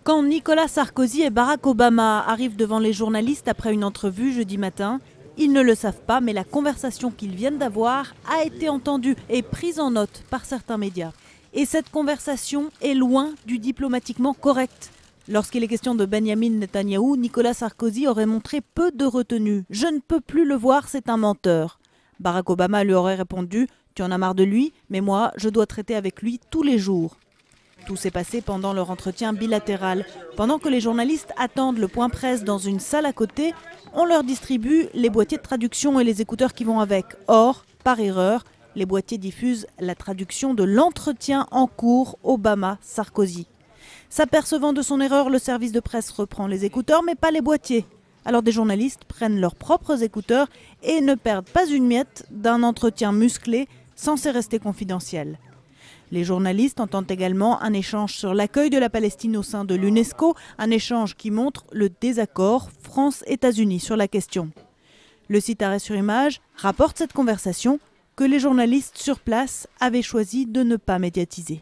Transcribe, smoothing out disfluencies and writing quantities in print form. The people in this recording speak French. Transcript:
Quand Nicolas Sarkozy et Barack Obama arrivent devant les journalistes après une entrevue jeudi matin, ils ne le savent pas, mais la conversation qu'ils viennent d'avoir a été entendue et prise en note par certains médias. Et cette conversation est loin du diplomatiquement correct. Lorsqu'il est question de Benyamin Netanyahou, Nicolas Sarkozy aurait montré peu de retenue. « Je ne peux plus le voir, c'est un menteur ». Barack Obama lui aurait répondu « Tu en as marre de lui, mais moi, je dois traiter avec lui tous les jours ». Tout s'est passé pendant leur entretien bilatéral. Pendant que les journalistes attendent le point presse dans une salle à côté, on leur distribue les boîtiers de traduction et les écouteurs qui vont avec. Or, par erreur, les boîtiers diffusent la traduction de l'entretien en cours Obama-Sarkozy. S'apercevant de son erreur, le service de presse reprend les écouteurs, mais pas les boîtiers. Alors des journalistes prennent leurs propres écouteurs et ne perdent pas une miette d'un entretien musclé censé rester confidentiel. Les journalistes entendent également un échange sur l'accueil de la Palestine au sein de l'UNESCO, un échange qui montre le désaccord France-États-Unis sur la question. Le site Arrêt sur Image rapporte cette conversation que les journalistes sur place avaient choisi de ne pas médiatiser.